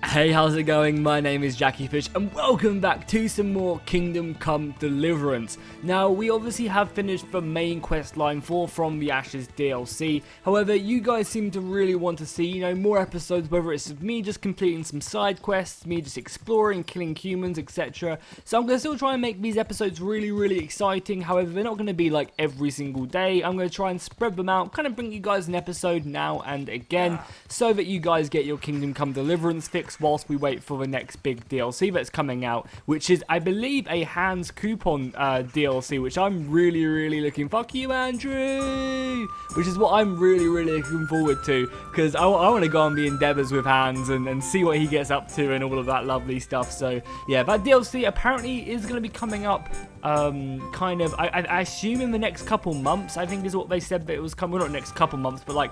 Hey, how's it going? My name is Jackie Fish and welcome back to some more Kingdom Come Deliverance. Now, we obviously have finished the main quest line for From the Ashes DLC. However, you guys seem to really want to see, more episodes, whether it's me just completing some side quests, me just exploring, killing humans, etc. So I'm going to still try and make these episodes really exciting. However, they're not going to be like every single day. I'm going to try and spread them out, kind of bring you guys an episode now and again, so that you guys get your Kingdom Come Deliverance fix whilst we wait for the next big DLC that's coming out, which is, I believe, a Hans coupon DLC, which I'm really looking. Fuck you, Andrew! Which is what I'm really looking forward to, because I want to go on the endeavors with Hans and see what he gets up to and all of that lovely stuff. So yeah, that DLC apparently is going to be coming up I assume in the next couple months, I think is what they said that it was coming. Well, not next couple months, but like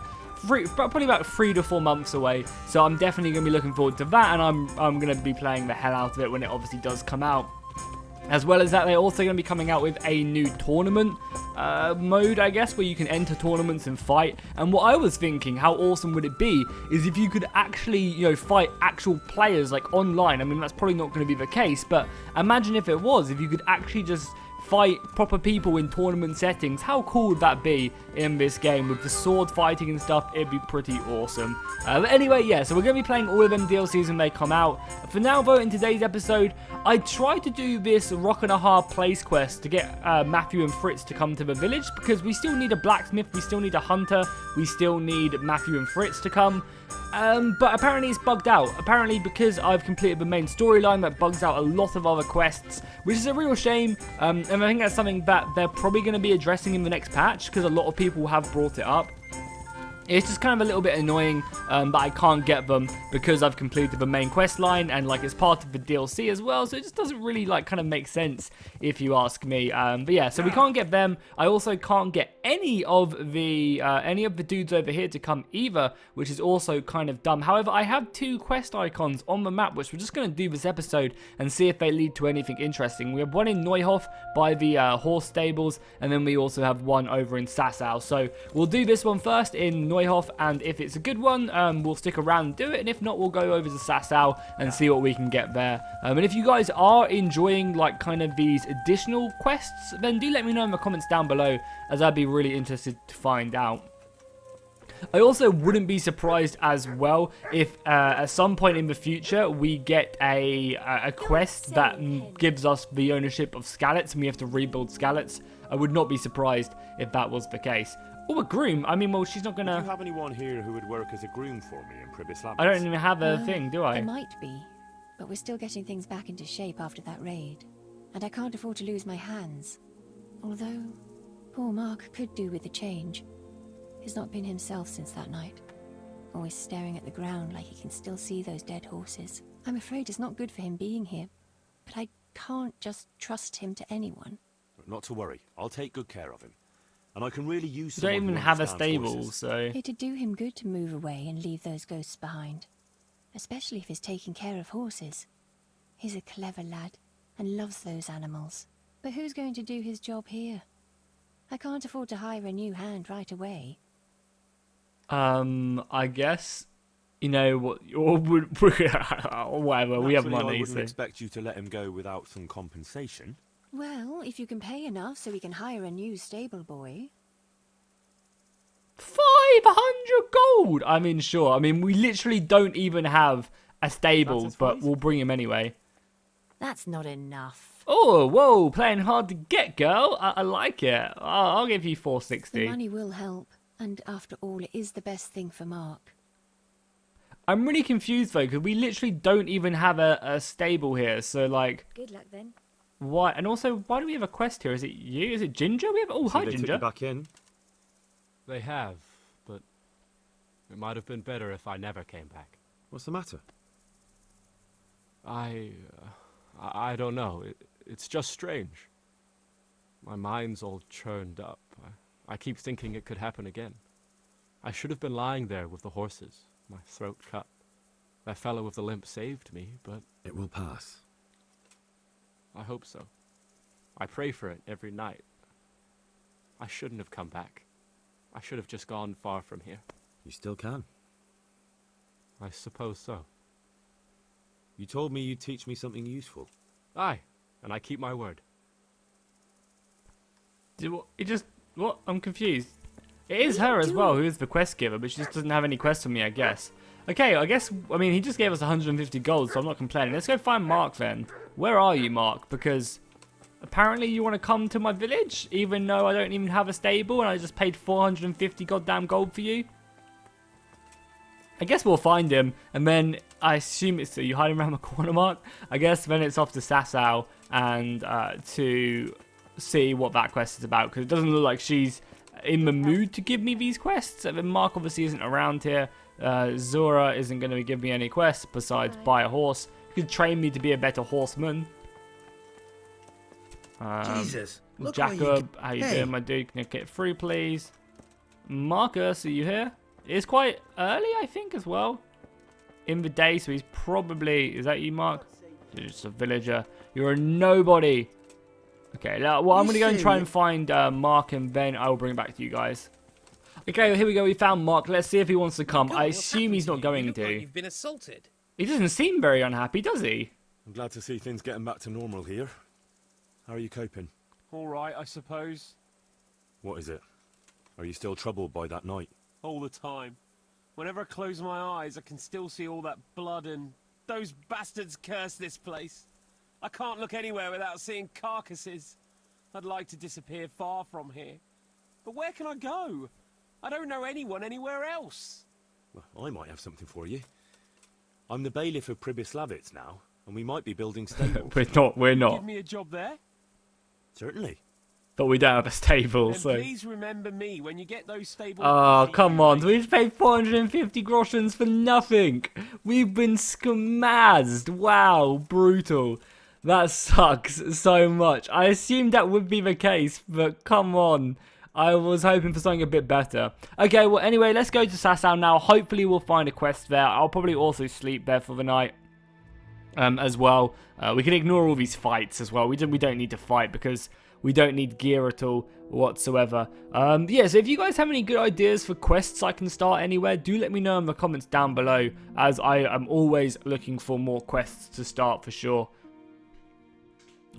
probably about 3 to 4 months away. So I'm definitely going to be looking forward to that, and I'm going to be playing the hell out of it when it obviously does come out. As well as that, they're also going to be coming out with a new tournament mode, I guess, where you can enter tournaments and fight. And what I was thinking, how awesome would it be, is if you could actually, fight actual players, like, online. I mean, that's probably not going to be the case, but imagine if it was, if you could actually just fight proper people in tournament settings. How cool would that be in this game with the sword fighting and stuff? It'd be pretty awesome. But anyway, yeah, so we're going to be playing all of them DLCs when they come out. For now, though, in today's episode, I tried to do this Rock and a Hard Place quest to get Matthew and Fritz to come to the village, because we still need a blacksmith, we still need a hunter, we still need Matthew and Fritz to come. But apparently it's bugged out. Apparently, because I've completed the main storyline, that bugs out a lot of other quests, which is a real shame. And I think that's something that they're probably going to be addressing in the next patch, because a lot of people have brought it up. It's just kind of a little bit annoying that I can't get them because I've completed the main quest line, and like it's part of the DLC as well, so it just doesn't really like kind of make sense if you ask me. But yeah, so we can't get them. I also can't get any of the dudes over here to come either, which is also kind of dumb. However, I have 2 quest icons on the map, which we're just going to do this episode and see if they lead to anything interesting. We have one in Neuhof by the horse stables, and then we also have one over in Sasau. So we'll do this one first in Neuhof, and if it's a good one, we'll stick around and do it, and if not, we'll go over to Sasau and see what we can get there. And if you guys are enjoying like kind of these additional quests, then do let me know in the comments down below, as I'd be really interested to find out. I also wouldn't be surprised as well if at some point in the future we get a quest that gives us the ownership of Skalitz and we have to rebuild Skalitz. I would not be surprised if that was the case. Oh, a groom. I mean, well, she's not gonna... Do you have anyone here who would work as a groom for me in Pribyslavitz? I don't even have a thing, do I? There might be, but we're still getting things back into shape after that raid. And I can't afford to lose my hands. Although, poor Mark could do with the change. He's not been himself since that night. Always staring at the ground like he can still see those dead horses. I'm afraid it's not good for him being here, but I can't just trust him to anyone. Not to worry. I'll take good care of him. And I can really use You don't someone even who have a understands stable, horses. so... It'd do him good to move away and leave those ghosts behind. Especially if he's taking care of horses. He's a clever lad and loves those animals. But who's going to do his job here? I can't afford to hire a new hand right away. I guess, what, or whatever, we have Naturally, money, I wouldn't so... expect you to let him go without some compensation. Well, if you can pay enough so we can hire a new stable boy. 500 gold! I mean, sure. I mean, we literally don't even have a stable, but we'll bring him anyway. That's not enough. Oh, whoa, playing hard to get, girl. I like it. I'll give you 460. The money will help, and after all, it is the best thing for Mark. I'm really confused, though, because we literally don't even have a stable here, so, like... Good luck, then. Why? And also, why do we have a quest here? Is it you? Is it Ginger? We have... Oh, hi, They Ginger. took you back in. They have, but it might have been better if I never came back. What's the matter? I don't know. It's just strange. My mind's all churned up. I keep thinking it could happen again. I should have been lying there with the horses, my throat cut. That fellow with the limp saved me, but... It will pass. I hope so. I pray for it every night. I shouldn't have come back. I should have just gone far from here. You still can. I suppose so. You told me you'd teach me something useful. Aye, and I keep my word. What? I'm confused. It is her as well who is the quest giver, but she just doesn't have any quests for me, I guess. Okay, I mean, he just gave us 150 gold, so I'm not complaining. Let's go find Mark then. Where are you, Mark? Because apparently you want to come to my village, even though I don't even have a stable and I just paid 450 goddamn gold for you. I guess we'll find him, and then I assume it's you hiding around the corner, Mark. I guess then it's off to Sasau and to see what that quest is about, because it doesn't look like she's in the mood to give me these quests. And then Mark obviously isn't around here. Zora isn't going to give me any quests besides buy a horse. You could train me to be a better horseman. Jesus. Look Jacob, how you doing, my dude? Can you get through, please? Marcus, are you here? It's quite early, I think, as well. In the day, so he's probably... Is that you, Mark? You're just a villager. You're a nobody. Okay, well, I'm going to go and try and find Mark, and then I will bring it back to you guys. Okay, well, here we go. We found Mark. Let's see if he wants to come. I assume he's not going to. Like you've been assaulted. He doesn't seem very unhappy, does he? I'm glad to see things getting back to normal here. How are you coping? All right, I suppose. What is it? Are you still troubled by that night? All the time. Whenever I close my eyes, I can still see all that blood and those bastards curse this place. I can't look anywhere without seeing carcasses. I'd like to disappear far from here. But where can I go? I don't know anyone anywhere else. Well, I might have something for you. I'm the bailiff of Pribyslavitz now, and we might be building stables. We're not. Give me a job there? Certainly. But we don't have a stable, Then so... please remember me when you get those stables. Oh, come on. We just paid 450 groshens for nothing. We've been schmazzed. Wow, brutal. That sucks so much. I assumed that would be the case, but come on. I was hoping for something a bit better. Okay, well, anyway, let's go to Sasau now. Hopefully, we'll find a quest there. I'll probably also sleep there for the night as well. We can ignore all these fights as well. We don't need to fight because we don't need gear at all whatsoever. Yeah, so if you guys have any good ideas for quests I can start anywhere, do let me know in the comments down below, as I am always looking for more quests to start for sure.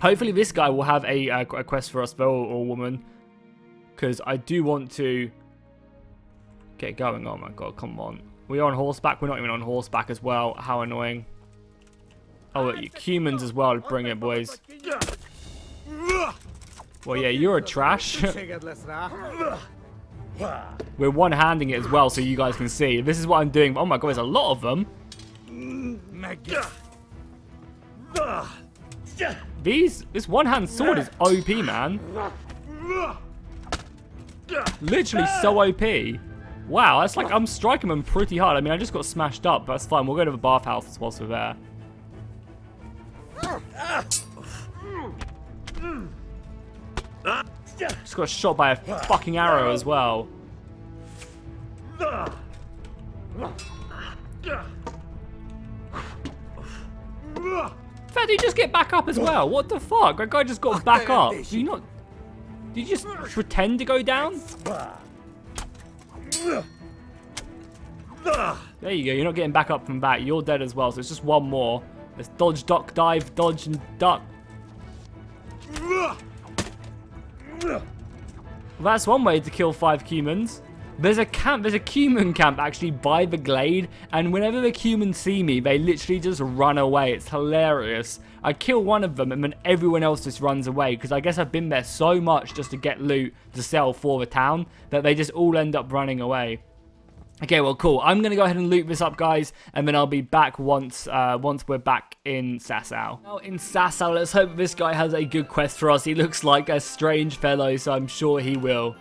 Hopefully, this guy will have a quest for us, though, or woman. Because I do want to get going. Oh my god, come on. We're on horseback. We're not even on horseback as well. How annoying. Oh, look, you humans as well. Bring it, boys. Well, yeah, you're a trash. We're one-handing it as well, so you guys can see. This is what I'm doing. Oh my god, there's a lot of them. This one-hand sword is OP, man. Literally so OP. Wow, that's like I'm striking them pretty hard. I mean, I just got smashed up, but that's fine. We'll go to the bathhouse whilst we're there. Just got shot by a fucking arrow as well. In fact, did he just get back up as well? What the fuck? That guy just got back up. Did you just pretend to go down? There you go. You're not getting back up from that. You're dead as well. So it's just one more. Let's dodge, duck, dive, dodge, and duck. That's one way to kill 5 humans. There's a human camp actually by the glade, and whenever the humans see me, they literally just run away. It's hilarious. I kill one of them, and then everyone else just runs away, because I guess I've been there so much just to get loot to sell for the town, that they just all end up running away. Okay, well, cool. I'm going to go ahead and loot this up, guys, and then I'll be back once we're back in Sasau. Now, in Sasau, let's hope this guy has a good quest for us. He looks like a strange fellow, so I'm sure he will.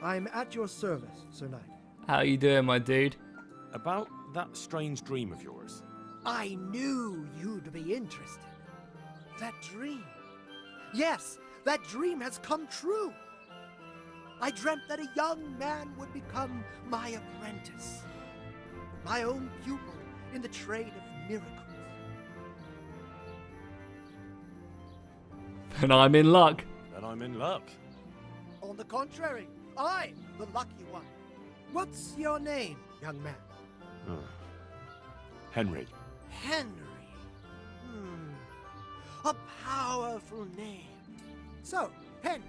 I'm at your service, Sir Knight. How you doing, my dude? About that strange dream of yours. I knew you'd be interested. That dream. Yes, that dream has come true. I dreamt that a young man would become my apprentice. My own pupil in the trade of miracles. And I'm in luck. Then I'm in luck. On the contrary, I'm the lucky one. What's your name, young man? Henry. Henry. A powerful name. So, Henry,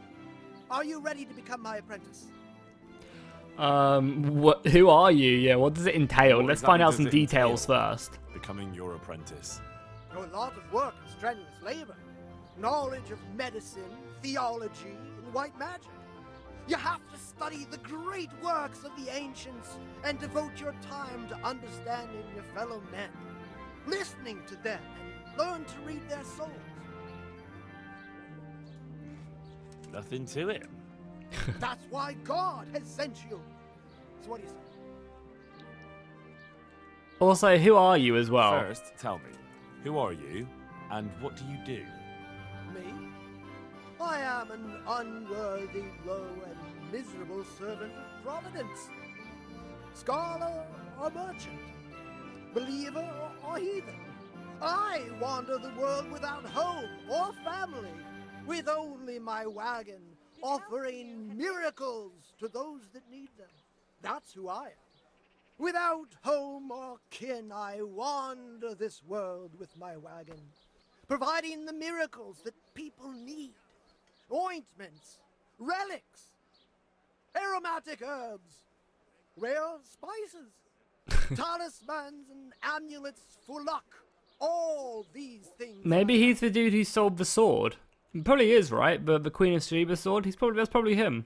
are you ready to become my apprentice? Who are you? Yeah, what does it entail? What Let's exactly find out does some it details entail? first. Becoming your apprentice. A lot of work and strenuous labor. Knowledge of medicine, theology, and white magic. You have to study the great works of the ancients and devote your time to understanding your fellow men, listening to them, and learn to read their souls. Nothing to it. That's why God has sent you. So what do you say? Also, who are you as well? First, tell me, who are you, and what do you do? Me? I am an unworthy, low, and miserable servant of Providence. Scholar or merchant, believer or heathen. I wander the world without home or family, with only my wagon, offering miracles to those that need them. That's who I am. Without home or kin, I wander this world with my wagon, providing the miracles that people need. Ointments, relics, aromatic herbs, rare spices, talismans and amulets for luck. All these things. Maybe he's the dude who sold the sword. He probably is, right? The Queen of Sheba's sword. That's probably him.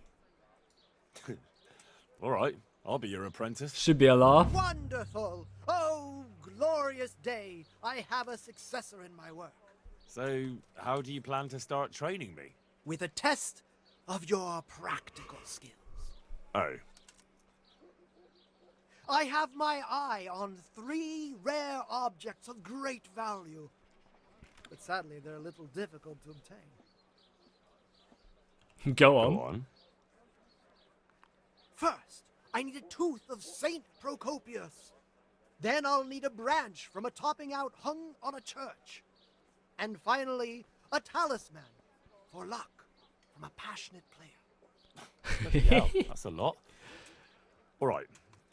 All right, I'll be your apprentice. Should be a laugh. Wonderful! Oh, glorious day! I have a successor in my work. So, how do you plan to start training me? With a test of your practical skills. Oh, I have my eye on 3 rare objects of great value. But sadly, they're a little difficult to obtain. Go on. go on. First, I need a tooth of Saint Procopius. Then I'll need a branch from a topping out hung on a church. And finally, a talisman for luck from a passionate player. Bloody hell, that's a lot. All right,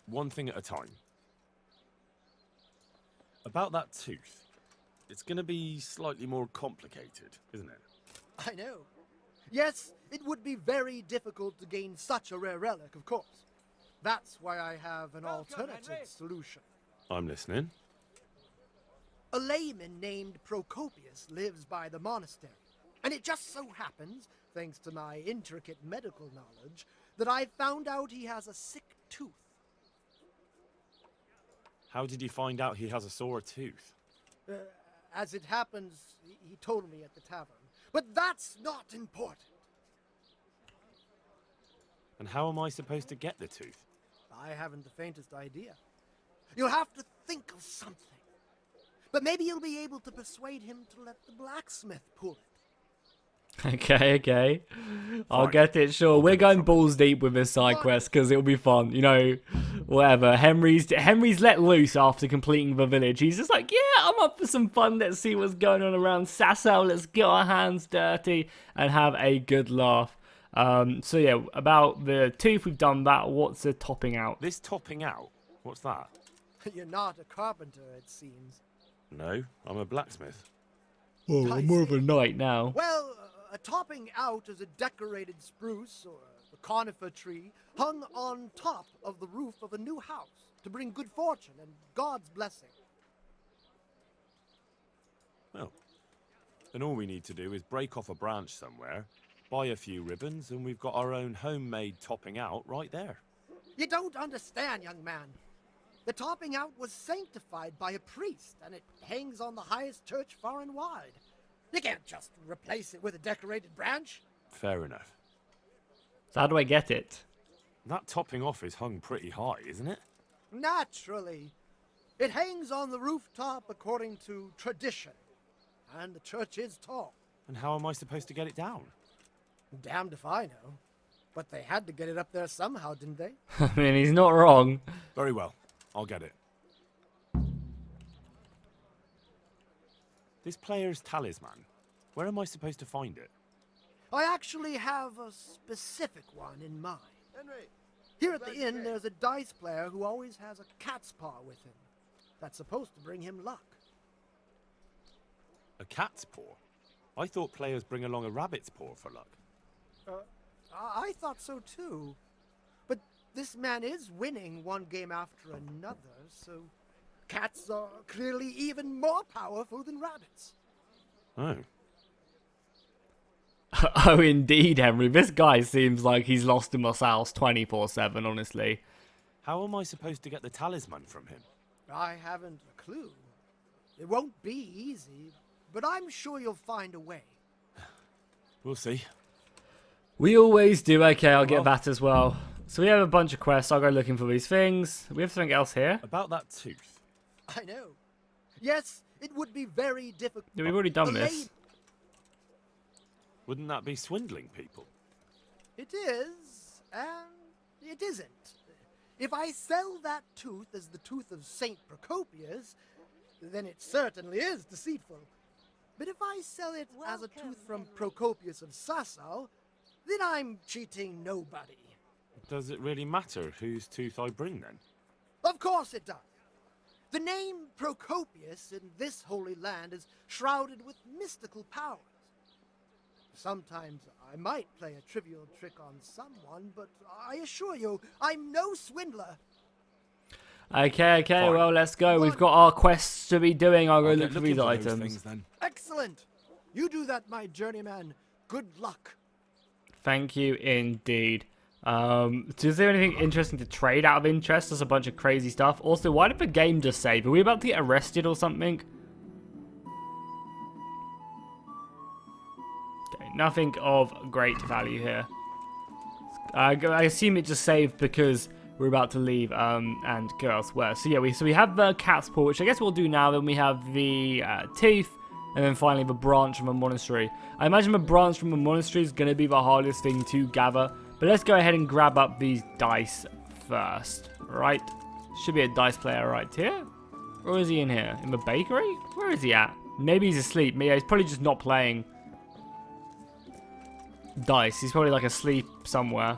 one thing at a time. About that tooth, it's going to be slightly more complicated, isn't it? I know. Yes, it would be very difficult to gain such a rare relic, of course. That's why I have an alternative solution. I'm listening. A layman named Procopius lives by the monastery, and it just so happens, thanks to my intricate medical knowledge, that I found out he has a sick tooth. How did you find out he has a sore tooth? As it happens, he told me at the tavern. But that's not important. And how am I supposed to get the tooth? I haven't the faintest idea. You'll have to think of something. But maybe you'll be able to persuade him to let the blacksmith pull it. Okay. I'll Fine. get it, sure. We're going balls deep with this side quest because it'll be fun. You know, whatever. Henry's let loose after completing the village. He's just like, yeah, I'm up for some fun. Let's see what's going on around Sasau. Let's get our hands dirty and have a good laugh. So yeah, about the tooth, we've done that. What's the topping out? This topping out? What's that? You're not a carpenter, it seems. No, I'm a blacksmith. Oh, I'm more of a knight now. Well, a topping out is a decorated spruce or a conifer tree hung on top of the roof of a new house to bring good fortune and God's blessing. Well, then all we need to do is break off a branch somewhere, buy a few ribbons, and we've got our own homemade topping out right there. You don't understand, young man. The topping out was sanctified by a priest, and it hangs on the highest church far and wide. You can't just replace it with a decorated branch. Fair enough. So how do I get it? That topping off is hung pretty high, isn't it? Naturally. It hangs on the rooftop according to tradition. And the church is tall. And how am I supposed to get it down? Damned if I know. But they had to get it up there somehow, didn't they? I mean, he's not wrong. Very well, I'll get it. This player's talisman, where am I supposed to find it? I actually have a specific one in mind. Here at the inn, there's a dice player who always has a cat's paw with him. That's supposed to bring him luck. A cat's paw? I thought players bring along a rabbit's paw for luck. I thought so too. But this man is winning one game after another, so cats are clearly even more powerful than rabbits. Oh. Oh, indeed, Henry. This guy seems like he's lost in Sasau 24/7, honestly. How am I supposed to get the talisman from him? I haven't a clue. It won't be easy, but I'm sure you'll find a way. We'll see. We always do. Okay, I'll get Well. that as well. So we have a bunch of quests. I'll go looking for these things. We have something else here. About that tooth. I know. Yes, it would be very difficult. Yeah, we've already done The this. Wouldn't that be swindling people? It is, and it isn't. If I sell that tooth as the tooth of Saint Procopius, then it certainly is deceitful. But if I sell it as a tooth from Procopius of Sasau, then I'm cheating nobody. Does it really matter whose tooth I bring then? Of course it does. The name Procopius in this holy land is shrouded with mystical powers. Sometimes I might play a trivial trick on someone, but I assure you, I'm no swindler. Okay, Fine. well, let's go. We've got our quests to be doing. I'll go I'll look get for looking these for those items. things then. Excellent. You do that, my journeyman. Good luck. Thank you indeed. Is there anything interesting to trade out of interest? There's a bunch of crazy stuff. Also, why did the game just save? Are we about to get arrested or something? Okay, nothing of great value here. I assume it just saved because we're about to leave and go elsewhere. So yeah, we have the cat's paw, which I guess we'll do now. Then we have the teeth, and then finally the branch from a monastery. I imagine the branch from a monastery is going to be the hardest thing to gather. But let's go ahead and grab up these dice first, right? Should be a dice player right here. Or is he in here? In the bakery? Where is he at? Maybe he's asleep. Yeah, he's probably just not playing dice. He's probably like asleep somewhere.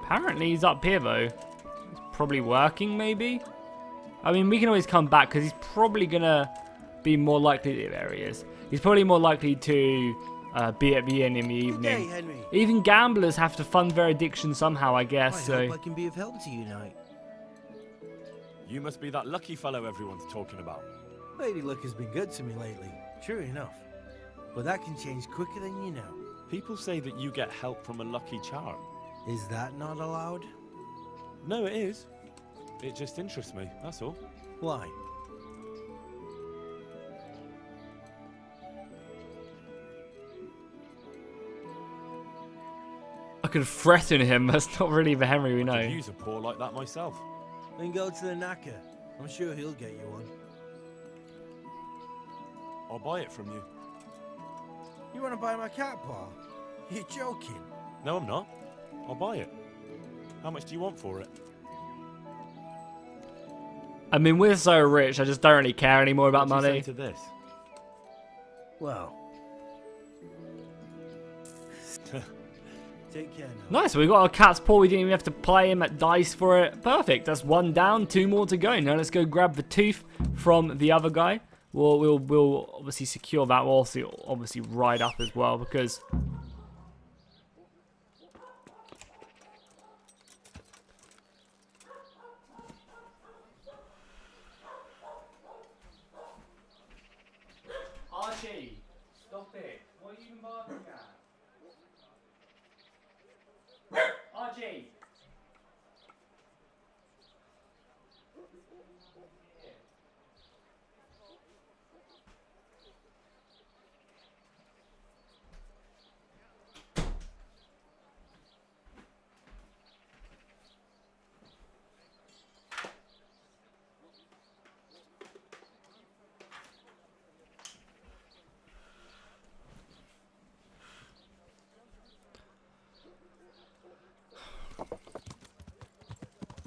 Apparently he's up here though. He's probably working maybe? I mean, we can always come back because he's probably gonna be more likely. There he is. He's probably more likely to be at the inn in the Good day, evening. Henry. Even gamblers have to fund their addiction somehow, I guess. I So hope I can be of help to you tonight. You must be that lucky fellow everyone's talking about. Lady Luck has been good to me lately, sure enough. But that can change quicker than you know. People say that you get help from a lucky charm. Is that not allowed? No, it is. It just interests me, that's all. Why? I could threaten him. That's not really the Henry we I know. could use a paw like that myself. Then go to the knacker. I'm sure he'll get you one. I'll buy it from you. You want to buy my cat paw? You're joking. No, I'm not. I'll buy it. How much do you want for it? I mean, we're so rich. I just don't really care anymore about What do you money. say to this? Well. Take care now. Nice, we got a cat's paw. We didn't even have to play him at dice for it. Perfect. That's one down, two more to go. Now let's go grab the tooth from the other guy. We'll obviously secure that. We'll also obviously ride up as well because. Archie, stop it. What are you even barking at? Archie!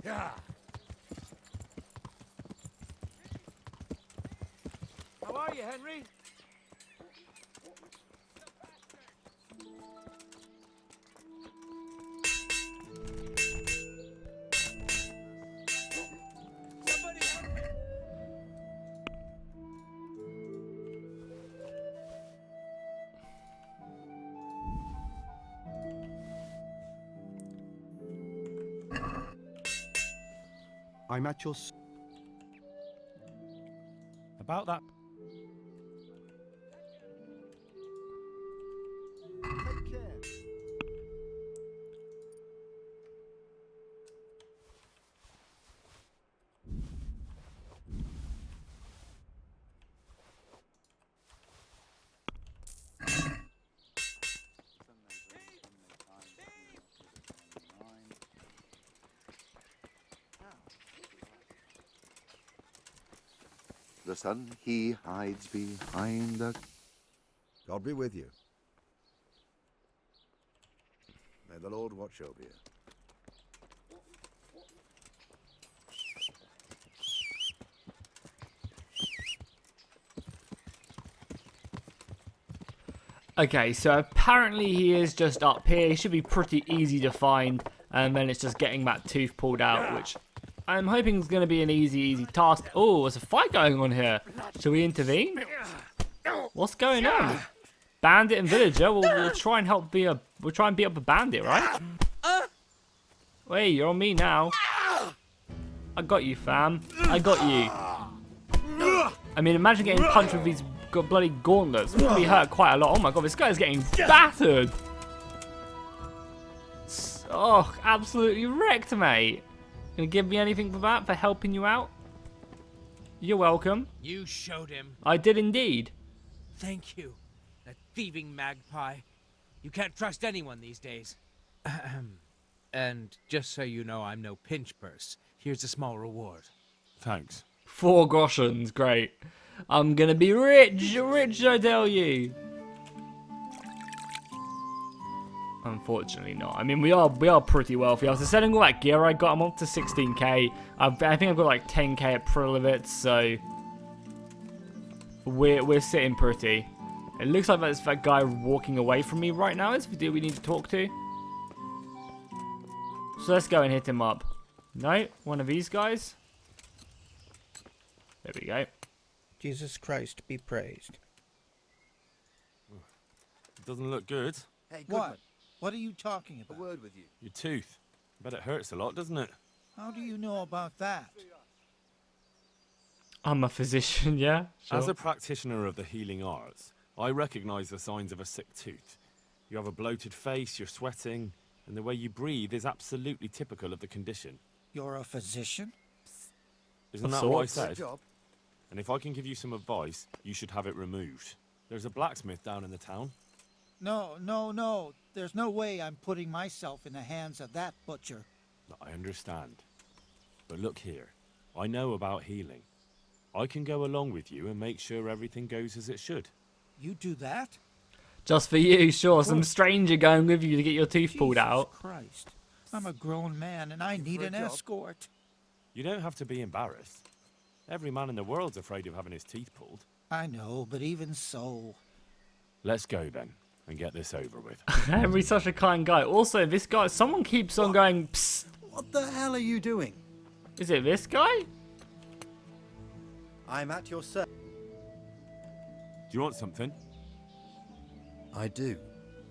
Yeah. How are you, Henry? Somebody I'm at your... About that. Take care. The sun, he hides behind the... God be with you. May the Lord watch over you. Okay, so apparently he is just up here. He should be pretty easy to find. And then it's just getting that tooth pulled out, which I'm hoping is going to be an easy task. Oh, there's a fight going on here. Shall we intervene? What's going on? Bandit and villager? We'll try and help we'll try and beat up the bandit, right? Wait, you're on me now. I got you, fam. I got you. I mean, imagine getting punched with these bloody gauntlets. It probably hurt quite a lot. Oh my god, this guy's getting battered. Oh, absolutely wrecked, mate. Gonna give me anything for that, for helping you out? You're welcome. You showed him. I did indeed. Thank you. That thieving magpie. You can't trust anyone these days. And just so you know, I'm no pinch purse. Here's a small reward. Thanks. 4 groschens, great. I'm gonna be rich, I tell you. Unfortunately not. I mean, we are pretty wealthy. After selling all that gear I got, I'm up to 16k. I think I've got like 10k at Pribyslavitz, so we're sitting pretty. It looks like that's that guy walking away from me right now. Is the dude we need to talk to? So let's go and hit him up. No, one of these guys. There we go. Jesus Christ be praised. It doesn't look good. Hey, Goodman. What are you talking A about? word with you. Your tooth. I bet it hurts a lot, doesn't it? How do you know about that? I'm a physician, yeah. Sure. As a practitioner of the healing arts, I recognize the signs of a sick tooth. You have a bloated face, you're sweating, and the way you breathe is absolutely typical of the condition. You're a physician? Isn't Of that what I sorts. said? Job. And if I can give you some advice, you should have it removed. There's a blacksmith down in the town. No. There's no way I'm putting myself in the hands of that butcher. I understand. But look here, I know about healing. I can go along with you and make sure everything goes as it should. You do that? Just for you, sure. Some stranger going with you to get your tooth pulled Jesus out. Christ. I'm a grown man and I need for a an job. escort. You don't have to be embarrassed. Every man in the world's afraid of having his teeth pulled. I know, but even so. Let's go then, and get this over with. Henry's such a kind guy. Also, this guy, someone keeps on going, psst. What the hell are you doing? Is it this guy? I'm at your service. Do you want something? I do.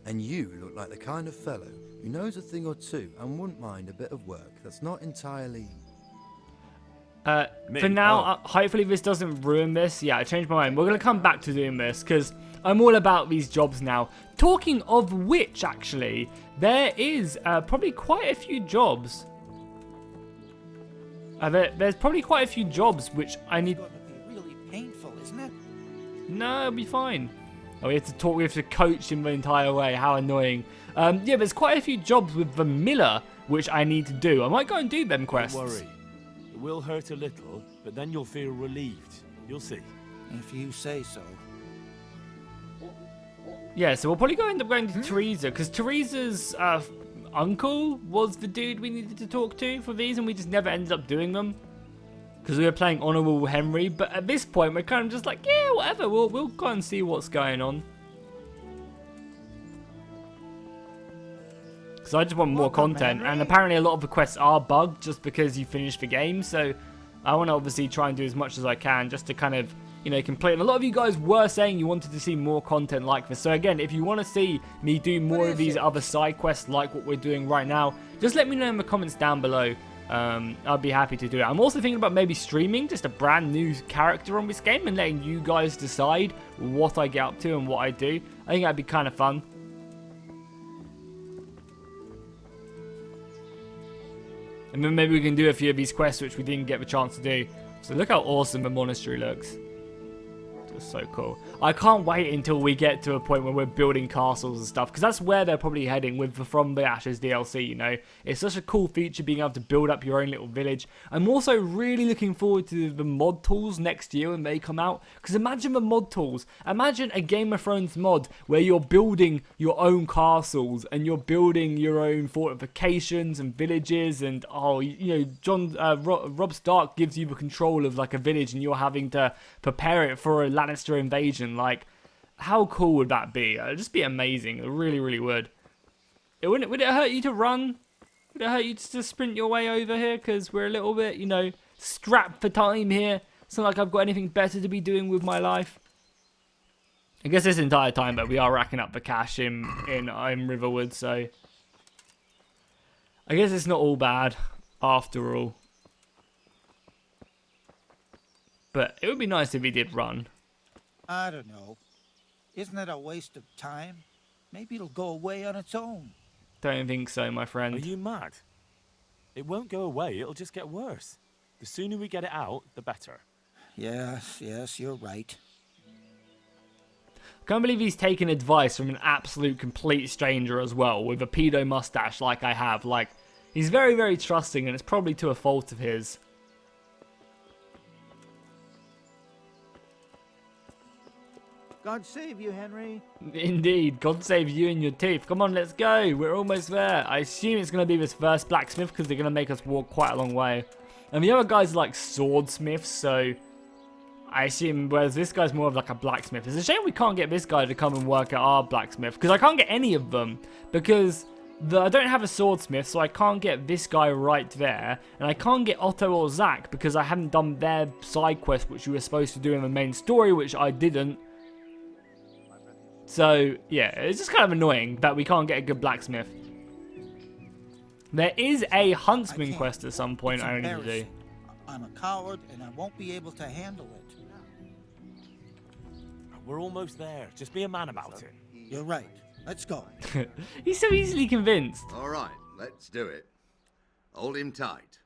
And you look like the kind of fellow who knows a thing or two and wouldn't mind a bit of work that's not entirely... Me? For now, Oh. hopefully this doesn't ruin this. Yeah, I changed my mind. We're going to come back to doing this because I'm all about these jobs now. Talking of which, actually, there is probably quite a few jobs. There's probably quite a few jobs which I need... It's going to be really painful, isn't it? No, it'll be fine. Oh, we have to talk. We have to coach him the entire way. How annoying. Yeah, there's quite a few jobs with the miller which I need to do. I might go and do them quests. Don't worry. It will hurt a little, but then you'll feel relieved. You'll see. If you say so. Yeah, so we'll probably end up going to Teresa, because Teresa's uncle was the dude we needed to talk to for these, and we just never ended up doing them. Because we were playing Honourable Henry, but at this point we're kind of just like, yeah, whatever, we'll go and see what's going on. Because I just want more content, and apparently a lot of the quests are bugged just because you finished the game, so I want to obviously try and do as much as I can just to kind of, you know, complete. And a lot of you guys were saying you wanted to see more content like this, so again, if you want to see me do more of these other side quests like what we're doing right now, just let me know in the comments down below. I'd be happy to do it. I'm also thinking about maybe streaming just a brand new character on this game and letting you guys decide what I get up to and what I do. I think that'd be kind of fun. And then maybe we can do a few of these quests which we didn't get the chance to do. So look how awesome the monastery looks. Just so cool. I can't wait until we get to a point where we're building castles and stuff, because that's where they're probably heading with the From the Ashes DLC, you know. It's such a cool feature being able to build up your own little village. I'm also really looking forward to the mod tools next year when they come out, because imagine the mod tools. Imagine a Game of Thrones mod where you're building your own castles and you're building your own fortifications and villages, and Rob Stark gives you the control of like a village and you're having to prepare it for a Lannister invasion. Like, how cool would that be? It'd just be amazing. It really, really would. Would it hurt you to run? Would it hurt you to sprint your way over here? Because we're a little bit, you know, strapped for time here. It's not like I've got anything better to be doing with my life. I guess this entire time, but we are racking up the cash in Riverwood, so I guess it's not all bad after all. But it would be nice if he did run. I don't know. Isn't it a waste of time? Maybe it'll go away on its own. Don't think so, my friend. Are you mad? It won't go away, it'll just get worse. The sooner we get it out, the better. Yes, you're right. Can't believe he's taken advice from an absolute complete stranger as well, with a pedo mustache like I have. Like, he's very, very trusting, and it's probably to a fault of his. God save you, Henry. Indeed, God save you and your teeth. Come on, let's go. We're almost there. I assume it's going to be this first blacksmith because they're going to make us walk quite a long way. And the other guys are like swordsmiths, so I assume, whereas this guy's more of like a blacksmith. It's a shame we can't get this guy to come and work at our blacksmith, because I can't get any of them, because I don't have a swordsmith, so I can't get this guy right there, and I can't get Otto or Zach because I haven't done their side quest, which we were supposed to do in the main story, which I didn't. So, yeah, it's just kind of annoying that we can't get a good blacksmith. There is a huntsman quest at some point I need to do. I'm a coward and I won't be able to handle it. We're almost there. Just be a man about it. You're right. Let's go. He's so easily convinced. All right, let's do it. Hold him tight.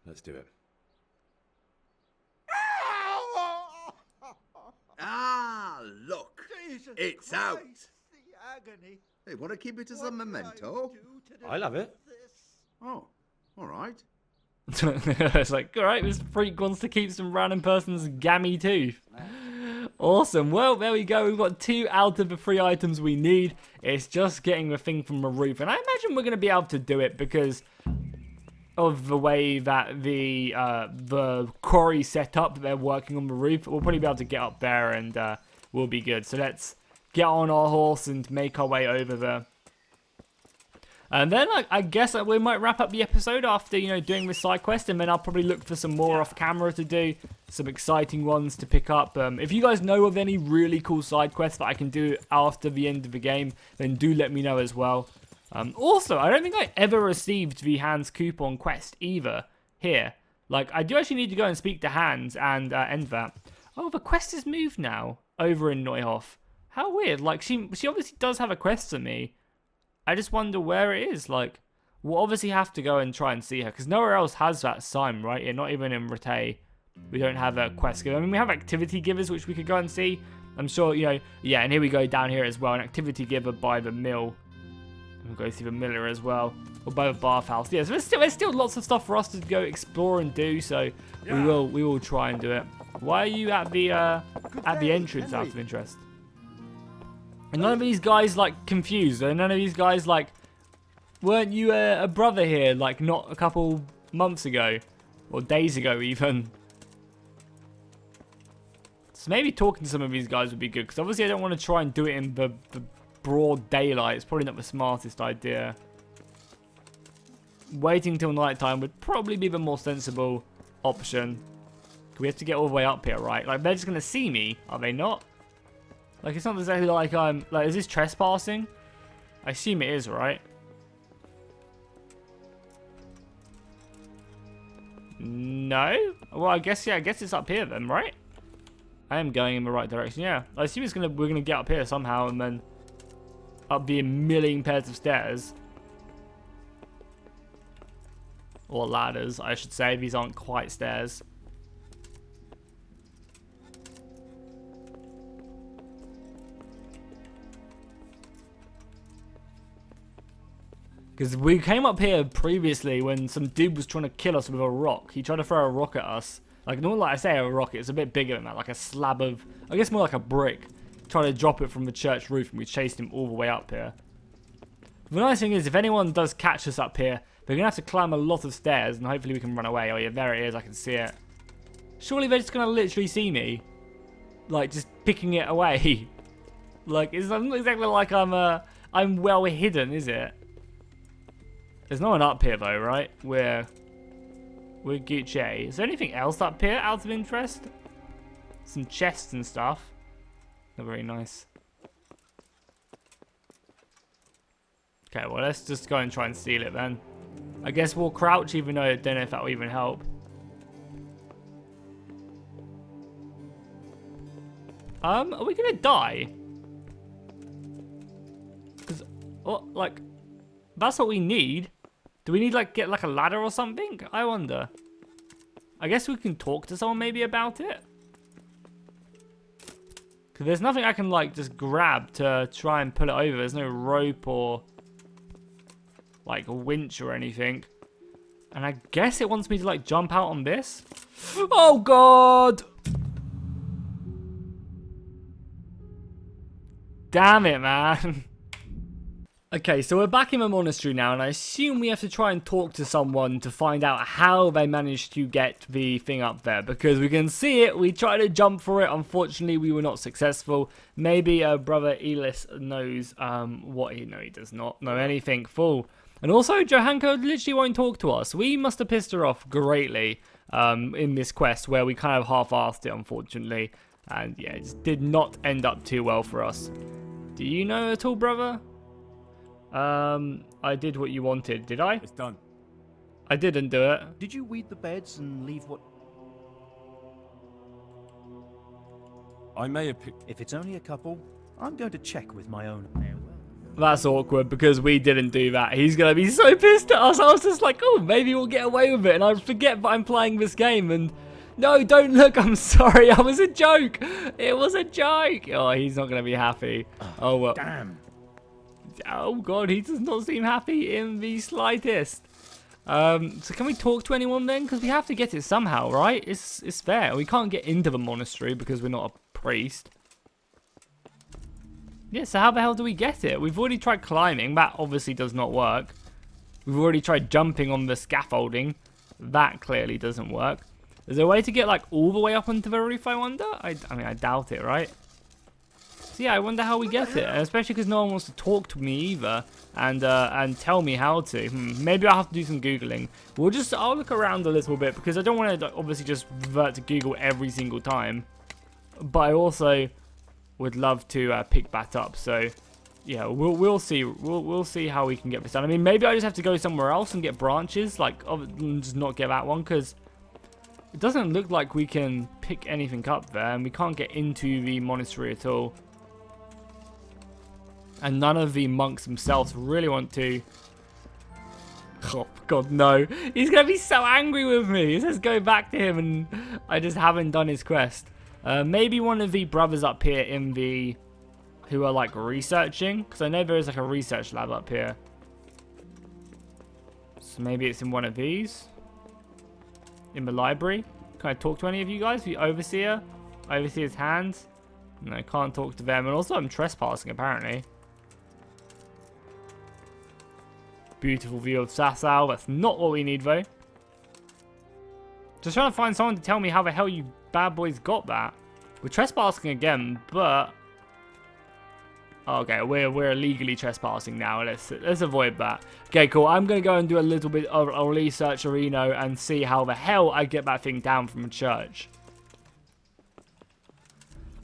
Let's do it. Ah, look. Jesus It's Christ, out. The agony. Hey, want to keep it as a memento? I love it. Oh, all right. It's like, alright, this freak wants to keep some random person's gammy tooth. Awesome. Well, there we go. We've got 2 out of the 3 items we need. It's just getting the thing from the roof. And I imagine we're going to be able to do it because of the way that the quarry set up. They're working on the roof. We'll probably be able to get up there and we'll be good. So let's get on our horse and make our way over there. And then I guess we might wrap up the episode after, you know, doing this side quest, and then I'll probably look for some more off camera to do, some exciting ones to pick up. If you guys know of any really cool side quests that I can do after the end of the game, then do let me know as well. Also, I don't think I ever received the Hans coupon quest either here. Like, I do actually need to go and speak to Hans and end that. Oh, the quest is moved now over in Neuhof. How weird. Like, she obviously does have a quest for me. I just wonder where it is. Like, we'll obviously have to go and try and see her, because nowhere else has that sign, right? Yeah, not even in Rete. We don't have a quest giver. I mean, we have activity givers, which we could go and see. I'm sure, you know, yeah, and here we go down here as well. An activity giver by the mill. We'll go see the miller as well. Or by the bathhouse. Yeah, so there's still lots of stuff for us to go explore and do, so we will try and do it. Why are you at the entrance, out of interest? And none of these guys, like, confused. And none of these guys, like, weren't you a brother here, like, not a couple months ago? Or days ago, even? So maybe talking to some of these guys would be good. Because obviously I don't want to try and do it in the broad daylight. It's probably not the smartest idea. Waiting till nighttime would probably be the more sensible option. We have to get all the way up here, right? Like, they're just going to see me, are they not? Like, it's not exactly like I'm... Like, is this trespassing? I assume it is, right? No? Well, I guess, yeah, I guess it's up here then, right? I am going in the right direction, yeah. I assume we're gonna get up here somehow and then up the million pairs of stairs. Or ladders, I should say. These aren't quite stairs. Because we came up here previously when some dude was trying to kill us with a rock. He tried to throw a rock at us. Like, not like I say a rock, it's a bit bigger than that. Like a slab of, I guess more like a brick. Trying to drop it from the church roof, and we chased him all the way up here. The nice thing is, if anyone does catch us up here, they're going to have to climb a lot of stairs, and hopefully we can run away. Oh yeah, there it is, I can see it. Surely they're just going to literally see me. Like, just picking it away. Like, it's not exactly like I'm well hidden, is it? There's no one up here though, right? We're Gucci. Is there anything else up here out of interest? Some chests and stuff. Not very nice. Okay, well let's just go and try and steal it then. I guess we'll crouch even though I don't know if that will even help. Are we gonna die? Because, oh, like, that's what we need. Do we need, like, get, like, a ladder or something? I wonder. I guess we can talk to someone maybe about it. Because there's nothing I can, like, just grab to try and pull it over. There's no rope or, like, a winch or anything. And I guess it wants me to, like, jump out on this. Oh, God! Damn it, man. Okay, so we're back in the monastery now, and I assume we have to try and talk to someone to find out how they managed to get the thing up there, because we can see it, we tried to jump for it, unfortunately we were not successful. Maybe Brother Elis knows what he... No, he does not know anything, fool. And also, Johanko literally won't talk to us. We must have pissed her off greatly in this quest, where we kind of half-assed it, unfortunately. And yeah, it just did not end up too well for us. Do you know at all, brother? I did what you wanted, did I? It's done. I didn't do it. Did you weed the beds and leave what... I may have picked... If it's only a couple, I'm going to check with my own... That's awkward because we didn't do that. He's going to be so pissed at us. I was just like, oh, maybe we'll get away with it. And I forget that I'm playing this game. And no, don't look. I'm sorry. It was a joke. It was a joke. Oh, he's not going to be happy. Oh, well. Damn. Oh, God. He does not seem happy in the slightest. So can we talk to anyone then? Because we have to get it somehow, right? It's fair. We can't get into the monastery because we're not a priest. Yeah, so how the hell do we get it? We've already tried climbing. That obviously does not work. We've already tried jumping on the scaffolding. That clearly doesn't work. Is there a way to get, like, all the way up onto the roof, I wonder? I mean, I doubt it, right? So, yeah, I wonder how we get it. And especially because no one wants to talk to me either. And tell me how to. Maybe I'll have to do some Googling. I'll look around a little bit. Because I don't want to, obviously, just revert to Google every single time. But I also... would love to pick that up, so yeah, we'll see. We'll see how we can get this done. I mean, maybe I just have to go somewhere else and get branches, like just not get that one, because it doesn't look like we can pick anything up there, and we can't get into the monastery at all. And none of the monks themselves really want to. Oh God, no! He's gonna be so angry with me. He says go back to him, and I just haven't done his quest. Maybe one of the brothers up here in the... who are, like, researching. Because I know there is, like, a research lab up here. So maybe it's in one of these. In the library. Can I talk to any of you guys? The overseer? Overseer's hands? No, I can't talk to them. And also I'm trespassing, apparently. Beautiful view of Sasau. That's not what we need, though. Just trying to find someone to tell me how the hell you bad boys got that. We're trespassing again, but okay, we're illegally trespassing now. Let's avoid that. Okay, cool. I'm gonna go and do a little bit of a research arena and see how the hell I get that thing down from a church.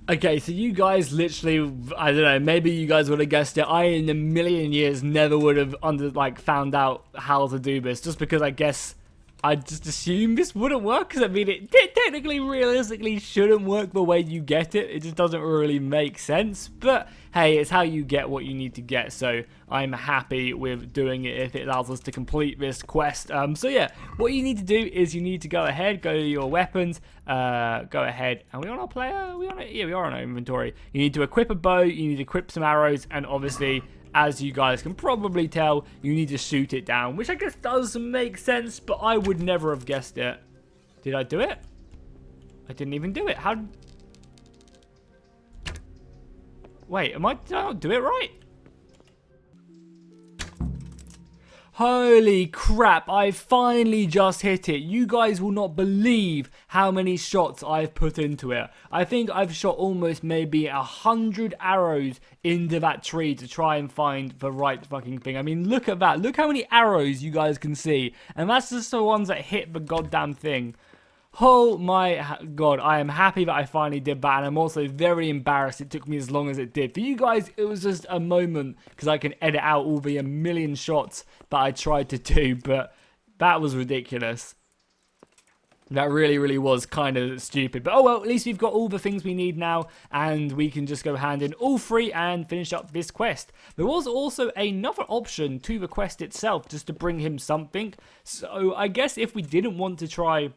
Okay, so you guys literally, I don't know, maybe you guys would have guessed it. I, in a million years, never would have found out how to do this, just because I guess I just assume this wouldn't work, because I mean, it technically, realistically shouldn't work the way you get it. It just doesn't really make sense. But hey, it's how you get what you need to get. So I'm happy with doing it if it allows us to complete this quest. So yeah, what you need to do is you need to go ahead, go to your weapons, go ahead. Are we on our player? Yeah, we are on our inventory. You need to equip a bow. You need to equip some arrows, and obviously, as you guys can probably tell, you need to shoot it down, which I guess does make sense, but I would never have guessed it. Did I do it? I didn't even do it. How? Wait, did I not do it right? Holy crap, I finally just hit it. You guys will not believe how many shots I've put into it. I think I've shot almost maybe 100 arrows into that tree to try and find the right fucking thing. I mean, look at that. Look how many arrows you guys can see. And that's just the ones that hit the goddamn thing. Oh my god, I am happy that I finally did that, and I'm also very embarrassed it took me as long as it did. For you guys, it was just a moment, because I can edit out all the 1,000,000 shots that I tried to do, but that was ridiculous. That really, really was kind of stupid. But oh well, at least we've got all the things we need now, and we can just go hand in all three and finish up this quest. There was also another option to the quest itself, just to bring him something. So I guess if we didn't want to try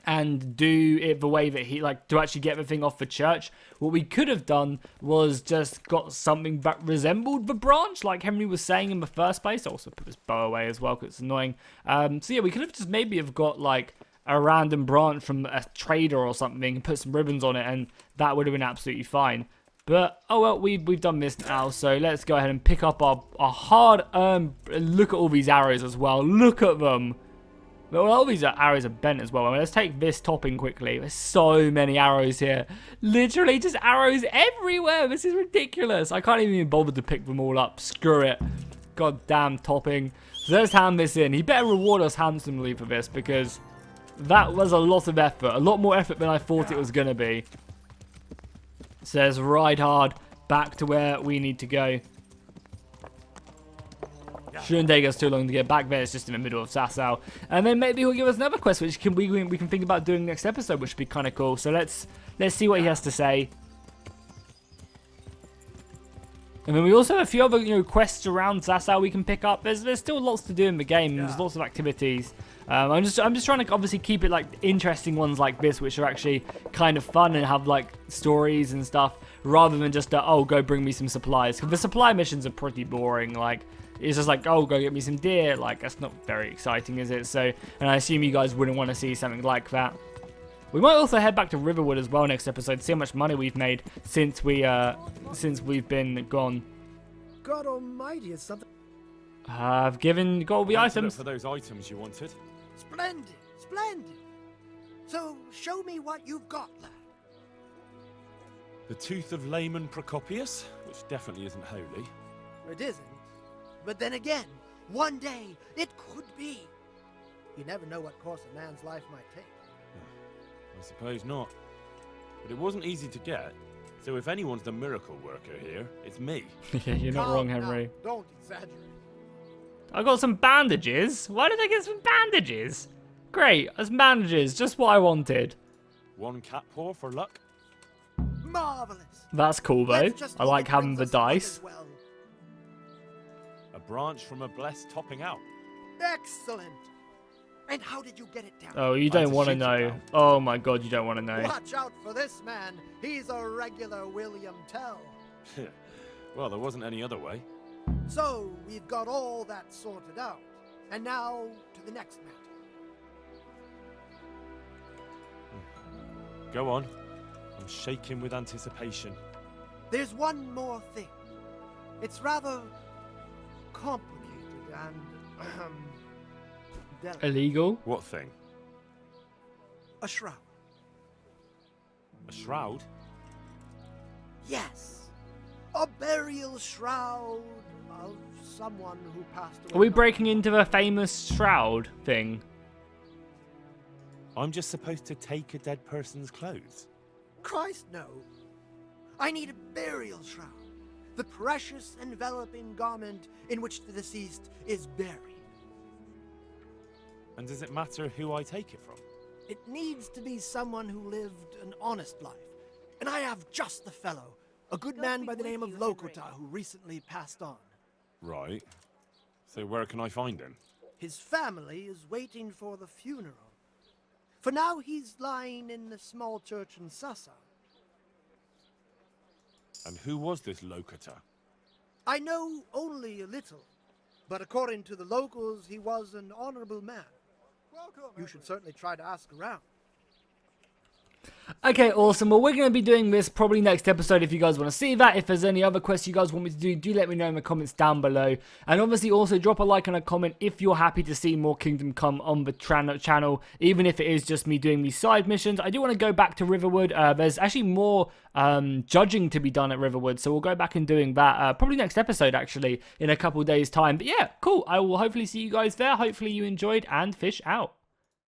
and do it the way that he, like, to actually get the thing off the church, what we could have done was just got something that resembled the branch, like Henry was saying in the first place. Also put his bow away as well, because it's annoying. So yeah, we could have just maybe have got, like, a random branch from a trader or something and put some ribbons on it, and that would have been absolutely fine. But, oh well, we've done this now, so let's go ahead and pick up our hard-earned... Look at all these arrows as well. Look at them. Well, all these arrows are bent as well. I mean, let's take this topping quickly. There's so many arrows here. Literally just arrows everywhere. This is ridiculous. I can't even bother to pick them all up. Screw it. Goddamn topping. So let's hand this in. He better reward us handsomely for this, because that was a lot of effort. A lot more effort than I thought it was going to be. It says ride hard back to where we need to go. Shouldn't take us too long to get back there. It's just in the middle of Sasau. And then maybe he'll give us another quest, which we can think about doing next episode, which would be kind of cool. So let's see what he has to say. And then we also have a few other quests around Sasau we can pick up. There's still lots to do in the game. There's lots of activities. I'm just trying to obviously keep it like interesting ones like this, which are actually kind of fun and have like stories and stuff, rather than just oh, go bring me some supplies. Because the supply missions are pretty boring. Like, it's just like, oh, go get me some deer. Like, that's not very exciting, is it? So, and I assume you guys wouldn't want to see something like that. We might also head back to Riverwood as well next episode. See how much money we've made since we've been gone. God Almighty, it's something. I've got all the items. For those items you wanted. Splendid, splendid. So show me what you've got there. The tooth of layman Procopius, which definitely isn't holy. It isn't. But then again, one day it could be. You never know what course a man's life might take. I suppose not. But it wasn't easy to get. So if anyone's the miracle worker here, it's me. Yeah, you're not wrong, Henry. Now, don't exaggerate. I got some bandages. Why did I get some bandages? Great, that's bandages, just what I wanted. One cat paw for luck. Marvelous. That's cool though. I like having the dice. Well. A branch from a blessed topping out. Excellent. And how did you get it down? Oh, you don't want to know. Oh my god, you don't want to know. Watch out for this man. He's a regular William Tell. Well, there wasn't any other way. So, we've got all that sorted out. And now, to the next matter. Go on. I'm shaking with anticipation. There's one more thing. It's rather complicated and delicate. Illegal? What thing? A shroud. A shroud? Yes. A burial shroud of someone who passed away. Are we breaking into the famous shroud thing? I'm just supposed to take a dead person's clothes. Christ, no. I need a burial shroud. The precious enveloping garment in which the deceased is buried. And does it matter who I take it from? It needs to be someone who lived an honest life. And I have just the fellow. A good man by the name of Lokota who recently passed on. Right. So where can I find him? His family is waiting for the funeral. For now, he's lying in a small church in Sasau. And who was this Lokota? I know only a little, but according to the locals, he was an honorable man. You should certainly try to ask around. Okay, awesome. Well, we're going to be doing this probably next episode if you guys want to see that. If there's any other quests you guys want me to do let me know in the comments down below. And obviously also drop a like and a comment if you're happy to see more Kingdom Come on the channel, even if it is just me doing these side missions. I do want to go back to Riverwood. There's actually more judging to be done at Riverwood, so we'll go back and doing that probably next episode actually in a couple days time. But yeah, cool. I will hopefully see you guys there. Hopefully you enjoyed, and fish out.